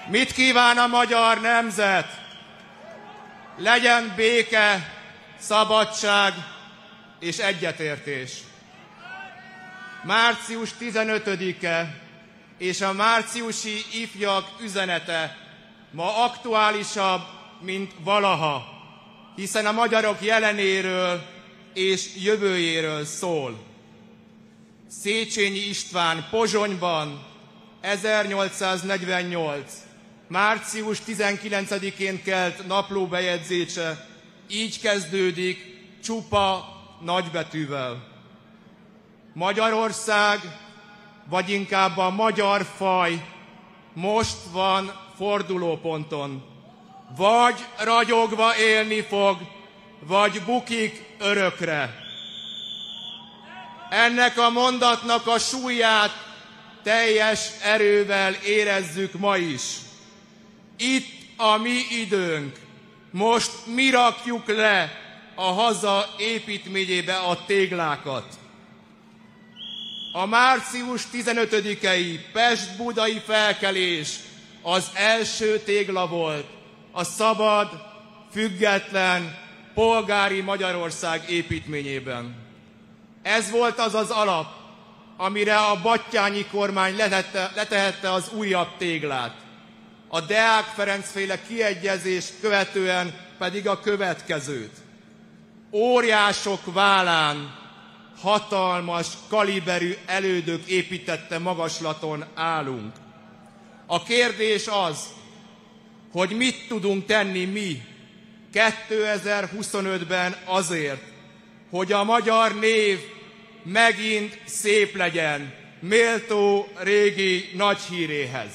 Mit kíván a magyar nemzet? Legyen béke, szabadság és egyetértés. Március 15-e és a márciusi ifjak üzenete ma aktuálisabb, mint valaha, hiszen a magyarok jelenéről és jövőjéről szól. Széchenyi István Pozsonyban 1848. március 19-én kelt naplóbejegyzése így kezdődik, csupa nagybetűvel. Magyarország, vagy inkább a magyar faj most van fordulóponton. Vagy ragyogva élni fog, vagy bukik örökre. Ennek a mondatnak a súlyát teljes erővel érezzük ma is. Itt a mi időnk. Most mi rakjuk le a haza építményébe a téglákat. A március 15-i pest-budai felkelés az első tégla volt a szabad, független, polgári Magyarország építményében. Ez volt az az alap, amire a Batthyány kormány letehette az újabb téglát. A Deák Ferenc-féle kiegyezést követően pedig a következőt. Óriások vállán hatalmas kaliberű elődök építette magaslaton állunk. A kérdés az, hogy mit tudunk tenni mi 2025-ben azért, hogy a magyar név megint szép legyen, méltó régi nagy híréhez.